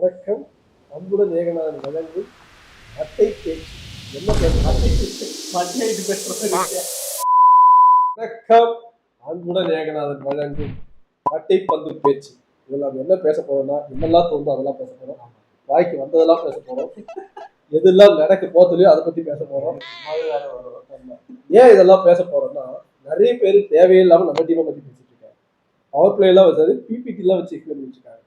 வணக்கம். அன்புடன் ஏகநாதன் வழங்கும் அட்டை பேச்சு. என்ன வணக்கம். அன்புடன் ஏகநாதன் வழங்கும் அட்டை பந்து பேச்சு. இதில் நம்ம என்ன பேச போறோம்னா, என்னெல்லாம் தோணுதோ அதெல்லாம் பேச போறோம். வாய்க்கு வந்ததெல்லாம் பேச போறோம். எதெல்லாம் நடக்க போகலையோ அதை பத்தி பேச போறோம். ஏன் இதெல்லாம் பேச போறோம்னா, நிறைய பேர் தேவையில்லாம நம்ம டீமை பத்தி பேசிட்டு இருக்காங்க. பவர் பிளே எல்லாம் வச்சாது, பிபிடி எல்லாம் வச்சு எக்ஸ்பிளைன் பண்ணிருக்காங்க.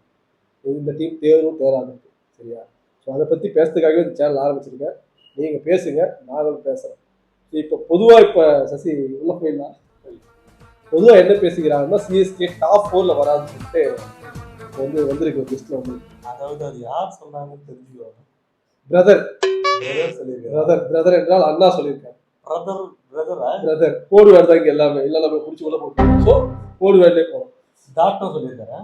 இந்த டீம் தேரும் தேராது. சரியா? ஸோ அதை பத்தி பேசுறதுக்காகவே இந்த சேனல் ஆரம்பிச்சிருக்கேன். நீங்க பேசுங்க, நாங்களும் பேசுறேன். இப்போ பொதுவாக இப்போ சசி உள்ள போயிடலாம். பொதுவாக என்ன பேசுகிறாங்கன்னா, சிஎஸ்கே டாப் 4ல வராதுன்னு சொல்லிட்டு வந்திருக்கு ஒரு லிஸ்ட்ல வந்து. அதாவது அது யார் சொன்னாங்கன்னு தெரிஞ்சுக்கோங்க. பிரதர் சொல்லியிருக்காரு. பிரதர் என்றால் அண்ணா சொல்லியிருக்காரு. பிரதர் கோடு வேர்டு தான் இங்க எல்லாமே. இல்லை நம்ம குடிச்சு உள்ள போட்டோம். ஸோ கோடு வேர்ட்லேயே போறோம். டாக்டர் சொல்லியிருக்காரு.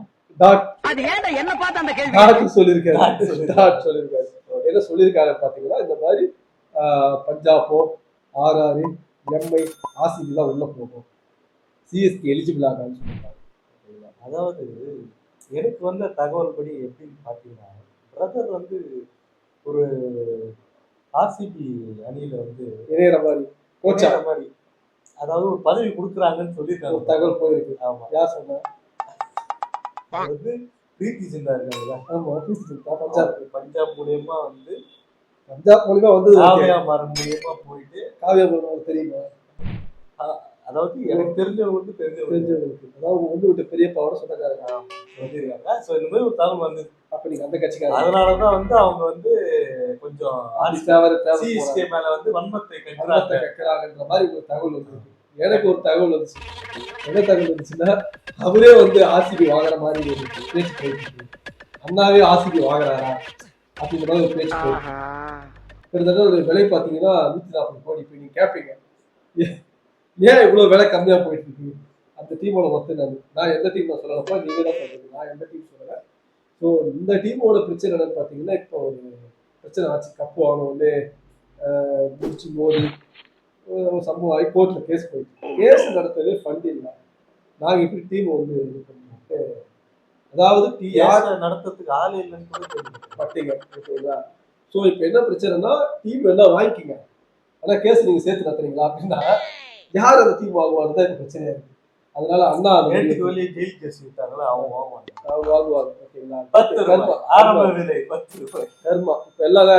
என்ன சொல்லியிருக்காரு பாத்தீங்கன்னா, இந்த மாதிரி பஞ்சாபோ ஆர்ஆர் எம்ஐ ஆர்சிபி எல்லாம் உள்ள போகும், சிஎஸ்கே எலிஜிபிள் ஆகான்னு சொல்லியிருக்காங்க. அதாவது எனக்கு வந்த தகவல் படி எப்படின்னு பார்த்தீங்கன்னா, பிரதர் ஒரு ஆர்சிபி அணியில இணையற மாதிரி கோச்சா மாதிரி, அதாவது ஒரு பதவி கொடுக்குறாங்கன்னு சொல்லியிருக்காங்க. ஒரு தகவல் போயிருக்கு. ஆமா, யார் சொன்னா? பிரீத்தி சிந்தா இருக்காங்களா? ஆமா, பஞ்சாப் மூலியமா காவியா மாறன் மூலியமா போயிட்டு காவியா மாறன் தெரியுமா? அதாவது எனக்கு தெரிஞ்சவங்களுக்கு தெரிஞ்சவங்களுக்கு, அதாவது விட்டு பெரியப்பாவோட சொந்தக்காரங்க சொல்லியிருக்காங்க. ஸோ இந்த மாதிரி ஒரு தகவல் வந்து அப்ப நீங்க அந்த கட்சிக்காரங்க. அதனாலதான் அவங்க கொஞ்சம் சிஎஸ்கே மேல வன்மத்தை கட்டுறாங்கன்ற மாதிரி ஒரு தகவல் வந்து எனக்கு ஒரு தகவல் வந்துச்சு. என்ன தகவல் வந்துச்சுன்னா, அவரே ஆர்சிபி வாங்குற மாதிரி ஒரு பேச்சு போயிட்டு, அண்ணாவே ஆர்சிபி வாங்குறாரா அப்படிங்கிற மாதிரி ஒரு பேச்சு போயிட்டு, கிட்டத்தட்ட ஒரு விலை பார்த்தீங்கன்னா 140 கோடி. இப்போ நீங்க கேட்பீங்க, ஏன் இவ்வளவு விலை கம்மியா போயிட்டு இருக்கு? அந்த டீமோட மொத்தம் நான் எந்த டீம் சொல்லலப்பா, நீங்க தான் சொல்றீங்க, நான் எந்த டீம் சொல்லல. ஸோ இந்த டீமோட பிரச்சனை என்னன்னு பார்த்தீங்கன்னா, இப்போ ஒரு பிரச்சனை ஆச்சு. கப்பு வாங்கினோடனே முடிச்சு மோடி சம்பவம் ஆகி கோர்ட்ல கேஸ் போயிடுச்சு. கேஸ் நடத்தவே ஃபண்ட் இல்லை. நாங்க இப்படி டீம் இது பண்ணிட்டு, அதாவது நடத்துறதுக்கு ஆள் இல்லைன்னு பட்டீங்க. ஓகேங்களா? ஸோ இப்போ என்ன பிரச்சனைனா, டீம் எல்லாம் வாங்கிக்கிங்க, ஆனா கேஸ் நீங்க சேர்த்து நடத்துறீங்களா அப்படின்னா யார் அந்த டீம் வாங்குவாங்க தான் இப்போ பிரச்சனையா இருக்கு. அதனால அண்ணா ஜெயில் கேஸ் விட்டாங்களா, அவங்க வாங்குவாங்க. ஓகேங்களா? கர்மா இப்ப எல்லாம்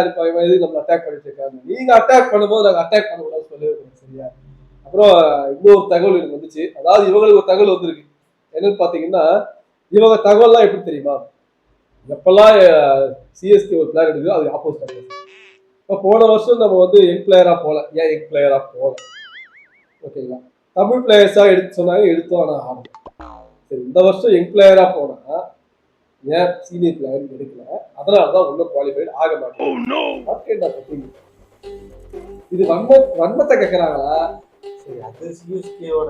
நம்ம அட்டாக் பண்ணிட்டு இருக்காங்க. நீங்க அட்டாக் பண்ணும்போது நாங்க அட்டாக் பண்ணக்கூடாது சொல்லவே. சரியா? அப்புறம் இன்னொரு தகவல் எனக்கு வந்துச்சு. அதாவது இவங்களுக்கு ஒரு தகவல் வந்திருக்கு. என்னன்னு பாத்தீங்கன்னா, இவங்க தகவல்லாம் எப்படி தெரியுமா? எப்பெல்லாம் சிஎஸ்கே ஒரு பிளேயர் எடுக்குதோ அது ஆப்போசிட். இப்போ போன வருஷம் நம்ம யங் பிளேயரா போல. ஏன் யங் பிளேயரா போல? ஓகேங்களா? தமிழ் பிளேயர்ஸா எடுத்து சொன்னாங்க, எடுத்தோம். ஆனா ஆகும். சரி, இந்த வருஷம் யங் பிளேயரா போனா ஏன் சீனியர் பிளேயர் எடுக்கல? அதனாலதான் ஒன்னும் குவாலிஃபைடு ஆக மாட்டேன். இது வன்மத்தை கேட்கறாங்களா? சரி, அது சிஎஸ்கேவோட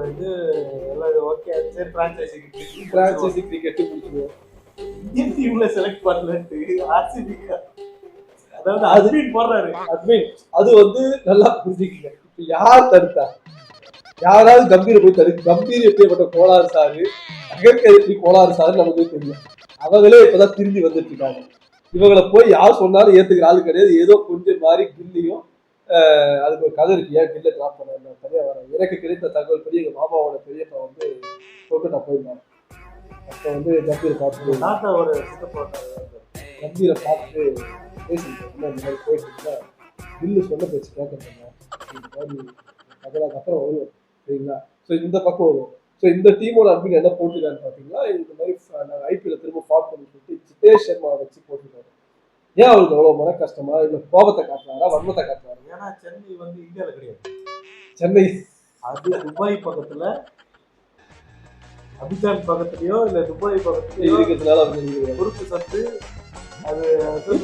எல்லாம் ஓகே. சரி, பிரான்சைசி கிரிக்கெட் முடிச்சுடுவோம். இந்தியன் டீம்ல செலக்ட் பண்ணலன்ட்டு ஆர்சிபி, அதாவது அட்மின் போடுறாரு. அட்மின் அது நல்லா புரிஞ்சுக்கீங்க. இப்ப யார் தடுத்தா? யாராவது கம்பீர போய் தடுக்கு? கம்பீர் எப்படிப்பட்ட கோளாறு சாரு, அகற்கு எப்படி கோளாறு சாரு நமக்கு தெரியும். அவங்களே இப்பதான் திரும்பி வந்துட்டு இருக்காங்க. இவங்களை போய் யார் சொன்னாலும் ஏத்துக்கிற ஆளு கிடையாது. ஏதோ கொஞ்சம் மாதிரி கில்லியும் அதுக்கு ஒரு கதை இருக்கு. ஏன் கில்ல டிராப் பண்ண தனியா வர. எனக்கு கிடைத்த தகவல் படி எங்க மாமாவோட பெரியப்பா கொல்கட்டா போயிருந்தாங்க. அப்போ கம்பீரை பார்த்து கம்பீரை பார்த்து பேசிட்டு இந்த மாதிரி போயிட்டு இருந்தா, கில்லு சொன்ன பேச்சு கேட்கறாங்க. இந்த மாதிரி அதெல்லாம் அப்புறம் வரும். சரிங்களா? ஸோ இந்த பக்கம் வரும். ஸோ இந்த டீமோட அட்மின் என்ன போட்டுருக்கான்னு பார்த்தீங்கன்னா, இந்த மாதிரி நாங்கள் ஐபிஎல் திரும்ப ஃபார்ம் பண்ணி சொல்லிட்டு ஜிதேஷ் சர்மா வச்சு போட்டுருக்காரு. ஏன் அவருக்கு அவ்வளோ மன கஷ்டமா? இல்லை கோபத்தை காட்டுறாரா, வன்மத்தை காட்டுறாரு? ஏன்னா சென்னை இந்தியாவில் கிடையாது. சென்னை அது துபாய் பக்கத்துல, அபிஜான் பக்கத்துலயோ இல்லை துபாய் பக்கத்துலயோ இருக்கிறதுனால பொறுப்பு சத்து. அது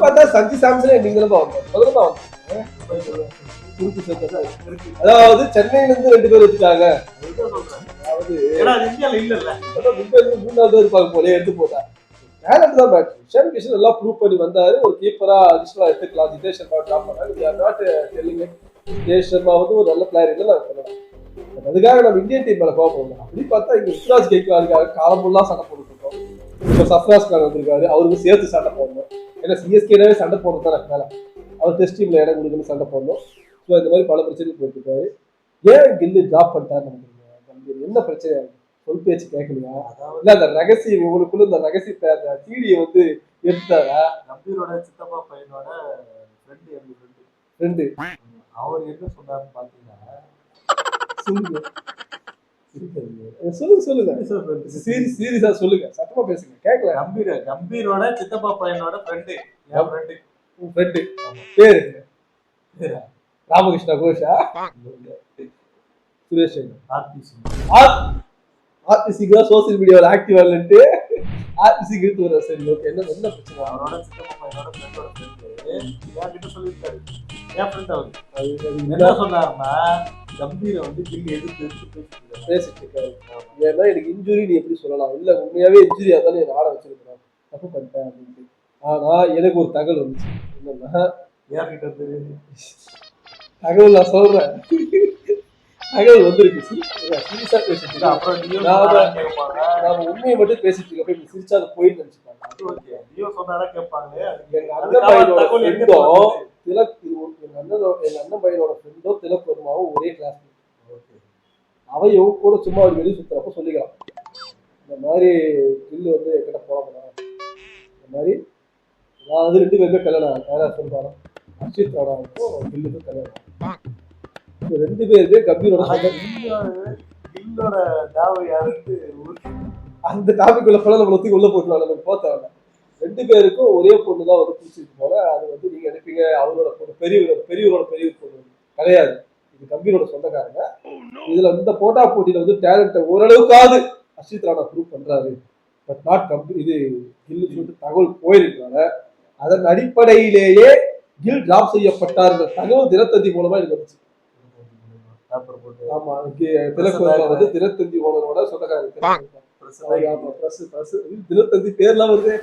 பார்த்தா சஞ்சி சாம்சனே நீங்களும் வந்தோம். அதாவது சென்னையில இருந்து 2 பேர் வச்சுட்டாங்க. அதாவது இந்தியாவில் இல்ல, மும்பைல 3 பேர் இருப்பாங்க போல. எடுத்து போட்டா டேலண்ட் தான் மேட்ச். இஷான் கிஷன் எல்லாம் ப்ரூவ் பண்ணி வந்தாரு. ஒரு கீப்பரா அடிஷனலா எடுத்துக்கலாம். ஜிதேஷ் சர்மா ட்ராப் பண்ணாரு. We are not telling Jitesh Sharma ஒரு நல்ல பிளேயர் இல்லை நான் சொல்லலாம். அதுக்காக நம்ம இந்தியன் டீம் மேல கோவம். அப்படி பார்த்தா இங்க ருத்ராஜ் கேக்வாருக்காக காலம் ஃபுல்லா சண்டை போட்டுருக்கோம். இப்போ சர்ஃப்ராஸ் கான் வந்திருக்காரு, அவருக்கு சேர்த்து சண்டை போடணும். ஏன்னா சிஎஸ்கேனாவே சண்டை போடுறது தான் வேலை. அவர் டெஸ்ட் டீம்ல இடம் கொடுக்கணும், சண்டை போடணும். ஸோ இந்த மாதிரி பல பிரச்சனை போயிட்டு இருக்காரு. ஏன் கில்லு டிராப் பண்ணிட்டாருன்னு நினைக்கிறீங்க? என்ன பிரச்சனை? சொல் பேச்சு கேட்கலையா? இல்ல அந்த ரகசியம் உங்களுக்குள்ள இந்த ரகசியத்தை அந்த சீடியை வந்து எடுத்தாரா? கம்பீரோட சித்தப்பா பையனோட ஃப்ரெண்டு அவர் என்ன சொன்னாருன்னு பாத்தீங்கன்னா, சொல்லுங்க சீரியஸா சொல்லுங்க, சத்தமா பேசுங்க, கேட்கல. கம்பீரோட சித்தப்பா பையனோட ஃப்ரெண்டு, என் ஃப்ரெண்டு பேரு ராமகிருஷ்ணா கோஷா, சுரேஷ் ஆர்டிசிக்கு தான் சோசியல் மீடியாவில் ஆக்டிவா இல்லைன்ட்டு ஆர்டிசிக்கு எடுத்து வர. சரி ஓகே, என்ன பிரச்சனை? அவரோட சித்தப்பா பையனோட ஃப்ரெண்டோட ஃப்ரெண்டு என்கிட்ட சொல்லியிருக்காரு. என் ஃப்ரெண்ட் அவர் என்ன சொன்னாருன்னா, கம்பீரை வந்து கில்லு எதிர்த்து பேசிட்டு இருக்காரு. ஏன்னா எனக்கு இன்ஜுரி நீ எப்படி சொல்லலாம்? இல்ல உண்மையாவே இன்ஜுரியா இருந்தாலும் எனக்கு ஆட வச்சிருக்கிறேன், தப்பு பண்ணிட்டேன் அப்படின்ட்டு. ஆனா எனக்கு ஒரு தகவல் வந்துச்சு. என்னன்னா, யார்கிட்ட இருந்து தகவல் நான் சொல்றேன், தகவல் வந்திருக்கு. சீரியஸா பேசிட்டு அப்புறம் நாம உண்மையை மட்டும் பேசிட்டு இருக்க போய் சிரிச்சா அது போயிட்டு நினைச்சுப்பாங்க. சொன்னாரா கேட்பாங்க. எங்க அண்ணன் பையனோட ஃப்ரெண்டோ திலக், எங்க அண்ணன் பையனோட ஃப்ரெண்டோ திலக் வர்மாவும் ஒரே கிளாஸ். அவன் இவங்க கூட சும்மா ஒரு வெளியே சுத்துறப்ப சொல்லிக்கலாம், இந்த மாதிரி கில்லு வந்து என்கிட்ட போகலாம், இந்த மாதிரி அதாவது 2 பேருமே கல்யாணம் யாராவது சொல்றாங்க, அர்ஷித் ராணாவுக்கும் கில்லுக்கும் கல்யாணம். 2 பேருமே கம்பீரோட கில்லோட தாவை யாருக்கு அந்த டாபிக் போல நம்ம ஒத்தி உள்ள போட்டுருவாங்க. நம்ம போத்தவங்க 2 பேருக்கும் ஒரே பொண்ணு தான் வந்து பிடிச்சிருக்கு போல. அது வந்து நீங்க நினைப்பீங்க அவரோட பொண்ணு, பெரியவரோட பெரிய பொண்ணு கிடையாது, இது கம்பீரோட சொந்தக்காரங்க. இதுல இந்த போட்டா போட்டியில வந்து டேலண்ட்டை ஓரளவுக்காவது அர்ஷித் ராணா ப்ரூவ் பண்றாரு. பட் நாட் கம்பி இது கில்லு சொல்லிட்டு தகவல் போயிருக்காங்க. அதன் அடிப்படையிலேயே கில் டிராப் செய்யப்பட்டார் தகவல் தினத்தந்தி மூலமா எனக்கு வந்துச்சு. ஆமா, திலக் வந்து தினத்தந்தி ஓனரோட சொந்தக்காரர். தினத்தந்தி பேர்லாம் வருது,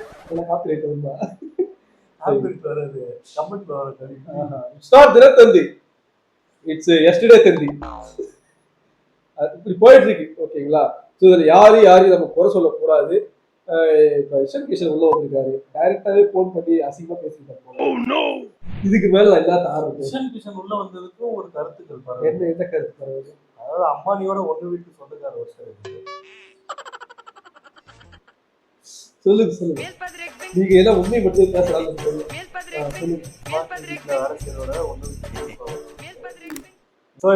காப்பிரைட் வந்தா தினத்தந்தி, இட்ஸ் எஸ்டர்டே தந்தி. இப்படி போயிட்டு இருக்கு. ஓகேங்களா? ஸோ இதுல யாரையும் நம்ம குறை சொல்லக்கூடாது. இப்போ இஷன் கிஷன் உள்ள வந்திருக்காரு, டைரக்டாவே போன் பண்ணி அசிங்கமா பேசிட்டு இதுக்கு மேல நான் எல்லாத்தையும் ஆரம்பிச்சு. இஷன் கிஷன் உள்ள வந்ததுக்கும் ஒரு கருத்துக்கள் பாருங்க. என்ன கருத்து பாருங்க? அதாவது அம்பானியோட ஒன்று வீட்டு சொந்தக்கார ஒரு சார். சொல்லுங்க நீங்க எல்லாம் உண்மை மட்டும் பேசலாம்.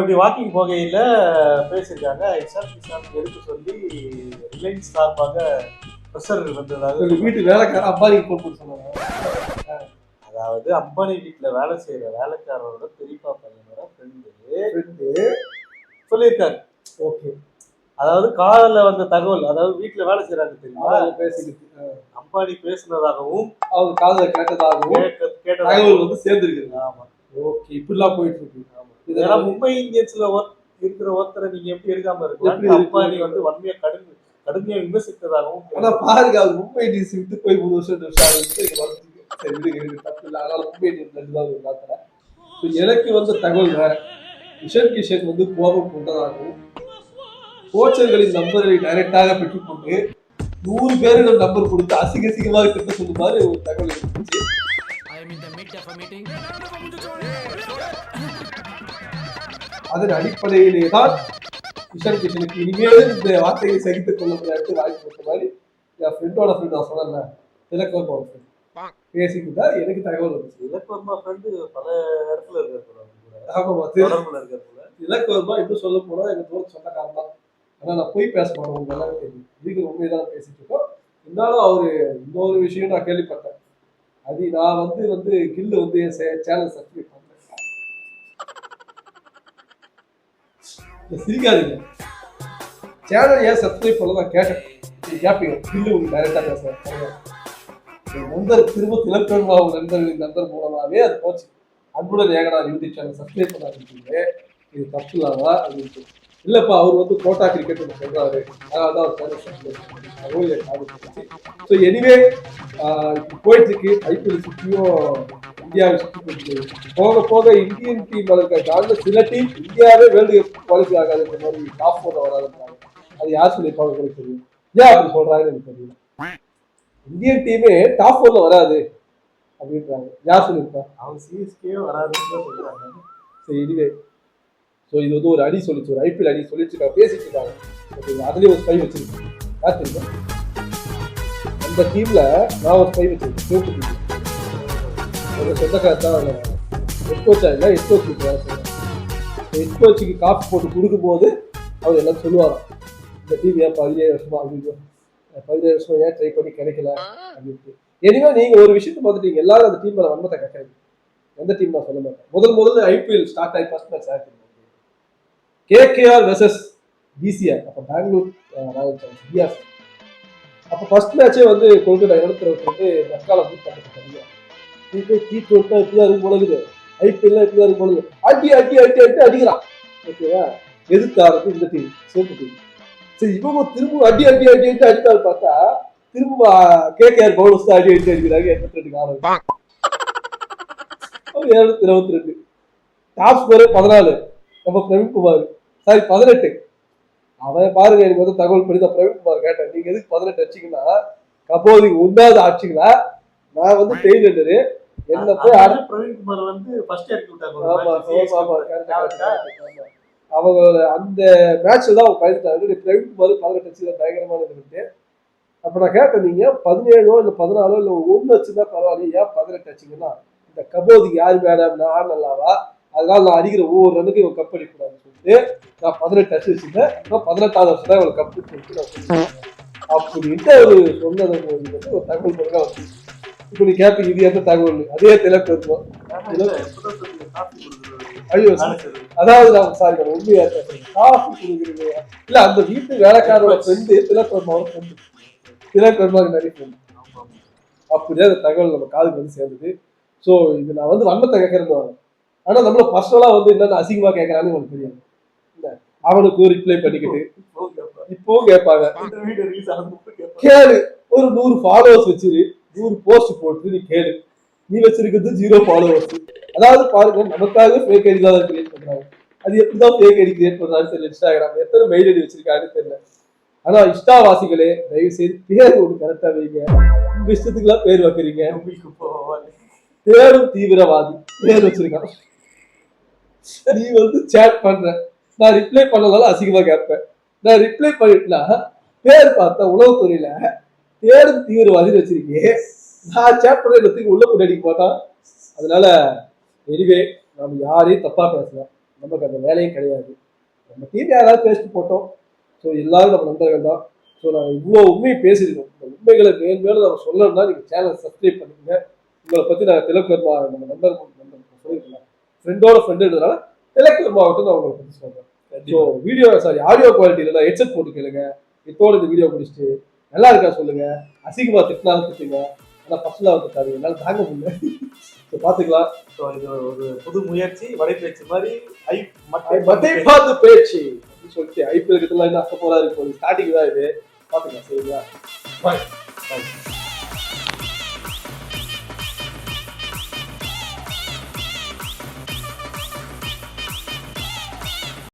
இப்படி வாக்கிங் போகையில பேசியிருக்காங்க, இஷான் கிஷான் எடுத்து சொல்லி ரிலையன்ஸ் சார்பாக ப்ரெஷர் வந்ததாக. வீட்டு வேலைக்காரர் அம்பானிக்கு போன் பண்ணி சொன்னாங்க. அதாவது அம்பானி வீட்டுல வேலை செய்யற வேலைக்காரரோட பெரியப்பா பையனோட ஃப்ரெண்டு சொல்லியிருக்காரு. ஓகே, அதாவது காலைல வந்த தகவல், அதாவது வீட்டுல வேலை செய்யறாங்க தெரியுமா, பேசிக்கிட்டு அம்பானி பேசுனதாகவும் அவங்க காதுல கேட்டதாகவும் தகவல் வந்து சேர்ந்துருக்கு. ஆமா, ஓகே, இப்படிலாம் போயிட்டு இருக்கு. இதெல்லாம் மும்பை இந்தியன்ஸ்ல இருக்கிற ஒருத்தரை நீங்க எப்படி எடுக்காம இருக்கலாம்? அம்பானி வந்து வன்மையா கடுமையா விமர்சித்ததாகவும். ஆனா பாருங்க, அவர் மும்பை இந்தியன்ஸ் விட்டு போய் 3 வருஷம் சரி விடுங்க, தப்பு இல்லை. அதனால மும்பை இந்தியன்ஸ் எனக்கு வந்து தகவல் வேற. இஷன் கிஷன் வந்து கோபம் கொண்டதாகவும் கோச்சர்களின் நம்பர்களை டைரக்டாக பெற்றுக்கொண்டு 100 பேரிடம் நம்பர் கொடுத்து அசிங்கமாக திட்ட சொல்லுமாறு ஒரு தகவல் இருந்துச்சு. அதன் அடிப்படையிலே தான் இஷன் கிஷனுக்கு இனிமேல் இந்த வார்த்தையை சகித்துக் கொள்ள முடியாது வாய்ப்பு கொடுத்த மாதிரி என் ஃப்ரெண்டோட ஃப்ரெண்ட் நான் சொன்னேன், திலக்கோட ஃப்ரெண்ட் பேசிக்கிட்டா எனக்கு தகவல் வந்துச்சு. இலக்குவர்மா ஃப்ரெண்டு பல இடத்துல இருக்கிறாங்க. ஆமாமா, இலக்குவர்மா இன்னும் சொல்ல போனா எனக்கு தோற்ற சொந்தக்காரன் தான். ஆனா நான் போய் பேச மாட்டேன், உங்களுக்கு எல்லாமே தெரியும். இதுக்கு உண்மைதான் பேசிட்டு இருக்கோம். இருந்தாலும் அவரு இன்னொரு விஷயம் நான் கேள்விப்பட்டேன். அது நான் வந்து கில்லு வந்து என் சேனல் சப்ஸ்கிரைப் பண்ணேன். சிரிக்காதீங்க, சேனல் ஏன் சப்ஸ்கிரைப் பண்ண நான் கேட்டேன். கேட்பீங்க, கில்லு உங்களுக்கு டைரக்டா பேசுறேன். நண்பர் திரும்ப திலக்கர்மா நண்பர் மூலமாவே அது போச்சு. அன்புடன் ஏகனார் யூடியூப் சேனல் சப்ஸ்கிரைப் பண்ண ஆரம்பிச்சீங்க, இது தப்பு இல்லாமா அப்படின்னு. இல்லப்பா அவர் வந்து கோட்டா கிரிக்கெட் சொல்றாரு, அதனால ஸோ எனிவே போயிட்டு இருக்கு. ஐபிஎல் சுற்றியும் இந்தியாவை சுற்றி போயிட்டு போக போக இந்தியன் டீம் இருக்க சில டீம் இந்தியாவே வேர்ல்டு கப் குவாலிஃபை ஆகாதுன்ற மாதிரி டாப் 4 வராதுன்றாங்க. அது யார் சொல்லியிருப்பாங்க உங்களுக்கு தெரியும், ஏன் அப்படி சொல்றாங்கன்னு எனக்கு தெரியல. இந்தியன் டீமே டாப் 4ல வராது அப்படின்றாங்க. யார் சொல்லியிருப்பா? அவன் சிஎஸ்கே வராதுன்னு தான் சொல்றாங்க. சரி இதுவே ஸோ இது வந்து ஒரு அடி சொல்லிச்சு, ஒரு ஐபிஎல் அடி சொல்லிட்டு இருக்காங்க, பேசிட்டு இருக்காங்க. ஓகேங்களா? அதுலேயே ஒரு ஸ்பை வச்சிருக்கேன். யார் தெரியுமா? அந்த டீம்ல நான் ஒரு ஸ்பை வச்சிருக்கேன். சிவப்பு டீம் அந்த சொந்தக்காரர் தான் ஹெட் கோச்சா இல்லை, ஹெட் கோச் வேலை செய்யறாங்க. ஹெட் கோச்சுக்கு காசு போட்டு கொடுக்கும்போது அவர் எல்லாம் சொல்லுவாராம், இந்த டீம் ஏன் 17 வருஷமா அப்படின்னு, 17 வருஷமா ஏன் ட்ரை பண்ணி கிடைக்கல அப்படின்ட்டு. எனிவே நீங்க ஒரு விஷயத்த பார்த்துட்டீங்க, எல்லாரும் அந்த டீம் மேல வன்மத்தை கேட்கறீங்க. எந்த டீம் நான் சொல்ல மாட்டேன். முதல்ல ஐபிஎல் ஸ்டார்ட் ஆகி ஃபர்ஸ்ட் மேட்ச் ஆச்சு கேகேஆர் வெர்சஸ் பிசிஆர். அப்போ பெங்களூர் ராயல் சேலஞ்சர்ஸ் பிஆர். அப்போ ஃபர்ஸ்ட் மேட்சே வந்து கொல்கத்தா 22 நக்கால மூட் பண்ணிட்டு T20 இப்படிதான் இருக்கும் போலகுது, ஐபிஎல் இப்படிதான் இருக்கும் போலகுது, அடி அடி அடி அடி அடிக்கிறான். ஓகேவா? எதிர்த்தாருக்கு இந்த டீம் சிவப்பு டீம். சரி இவங்க திரும்ப அடி அடி அடி அடி அடிப்பாரு பார்த்தா திரும்ப கேகேஆர் பவுலர்ஸ் தான் அடி அடி அடிக்கிறாங்க. 82 ஆரம்பி 222. Top score 14. நம்ம பிரவீன்குமார் சாரி 18. அவன் பாருங்க, எனக்கு வந்து தகவல் படி தான் பிரவீன்குமார் கேட்டேன், நீங்க எதுக்கு 18 அடிச்சிங்கன்னா கபோதி ஒன்றாவது ஆச்சுங்களா, நான் வந்து ஃபெயிலியரு என்ன போய் பிரவீன்குமார் வந்து ஃபர்ஸ்ட் இயர் விட்டாங்க. அவங்க அந்த மேட்ச்ல தான் அவங்க பயந்துட்டாங்க. பிரவீன்குமார் 18 அடிச்சு பயங்கரமான இருக்கு. அப்ப நான் கேட்டேன், நீங்க 17 இல்ல 14 இல்ல 1 வச்சுதான் பரவாயில்ல, ஏன் 18 அடிச்சிங்கன்னா இந்த கபோதிக்கு யாரு மேடம் நான் நல்லாவா, அதனால நான் அடிக்கிற ஒவ்வொரு ரனுக்கு இவன் கப் அடிக்கூடாதுன்னு சொல்லிட்டு நான் 18 அடிச்சு வச்சுருந்தேன். 18வது வருஷம் தான் இவங்க கப்பு சொல்லிட்டு நான் சொல்லிட்டேன் அப்படின்ட்டு அவரு சொன்னது ஒரு தகவல் முருகா வந்து. இப்ப நீ கேட்பீங்க இது எந்த தகவல், அதே திலக்கு இருக்கும். ஐயோ அதாவது நான் சாரி நான் உண்மையா காஃபி கொடுக்குறது இல்ல, அந்த வீட்டு வேலைக்காரோட ஃப்ரெண்டு திலக்கர்மாவோட ஃப்ரெண்டு, திலக்கர்மாவுக்கு நிறைய ஃப்ரெண்டு. அப்படியே அந்த தகவல் நம்ம காதுக்கு வந்து சேர்ந்தது. ஸோ இது நான் வந்து வன்மத்தை கேட்கறது வரேன். ஆனா நம்மள பர்சனலா வந்து என்னென்ன அசிங்கமா கேட்கறான்னு உங்களுக்கு தெரியாது. இல்ல அவனுக்கு ரிப்ளை பண்ணிக்கிட்டு இப்போ கேட்பாங்க, கேளு ஒரு 100 ஃபாலோவர்ஸ் வச்சிரு, 100 போஸ்ட் போட்டு நீ கேளு, நீ வச்சிருக்கிறது 0 ஃபாலோவர்ஸ். அதாவது பாருங்க, நமக்காக ஃபேக் ஐடி தான் கிரியேட் பண்றாங்க. அது எப்படிதான் ஃபேக் ஐடி கிரியேட் பண்றான்னு தெரியல. இன்ஸ்டாகிராம் எத்தனை மெயில் ஐடி வச்சிருக்காங்கன்னு தெரியல. ஆனா இன்ஸ்டாவாசிகளே தயவு செய்து பேர் ஒன்று கரெக்டா வைங்க. உங்க இஷ்டத்துக்குலாம் பேர் வைக்கிறீங்க. தேடும் தீவிரவாதி பேர் வச்சிருக்கான். நீ வந்து சேட் பண்ற, நான் ரிப்ளை பண்ணதால அசிங்கமா கேட்பேன். நான் ரிப்ளை பண்ணிட்டுனா பேர் பார்த்தா உளவுத்துறையில தேடும் தீவிரவாதின்னு வச்சிருக்கேன். நான் சேட் பண்ண இடத்துக்கு உள்ள போட்டு அடிக்க மாட்டான். அதனால எனிவே நம்ம யாரையும் தப்பா பேசலாம், நமக்கு அந்த வேலையும் கிடையாது. நம்ம டீம் யாராவது பேசிட்டு போட்டோம். ஸோ எல்லாரும் நம்ம நண்பர்கள் தான். ஸோ நாங்கள் இவ்வளோ உண்மையை பேசியிருக்கோம். இந்த உண்மைகளை மேலும் நம்ம சொல்லணும்னா நீங்கள் சேனல் சப்ஸ்கிரைப் பண்ணிக்கோங்க. உங்களை பற்றி நாங்கள் திலக்கர்மா நம்ம நம்பர் சொல்லியிருக்கலாம், ஃப்ரெண்டோட ஃப்ரெண்டுன்றதுனால திலக்கர் மாவட்டம் நான் உங்களை பற்றி சொல்கிறேன். ஸோ வீடியோ ஆடியோ குவாலிட்டி இல்லைனா ஹெட்செட் போட்டு கேளுங்க. இதோட இந்த வீடியோ முடிச்சுட்டு நல்லா இருக்கா சொல்லுங்க, அசிங்கமா திட்டினாலும் திட்டுங்க, ஆனால் பர்சனலாக திட்டாது, என்னால் தாங்க முடியல. ஸோ பார்த்துக்கலாம். ஸோ இது ஒரு புது முயற்சி, வடை பேச்சு மாதிரி மட்டை பார்த்து பேச்சு அப்படின்னு சொல்லிட்டு ஐபிஎல் கிட்ட எல்லாம் என்ன போறா இருக்கு, ஸ்டார்டிங் தான் இது. பார்த்துக்கலாம். சரிங்களா? பாய்.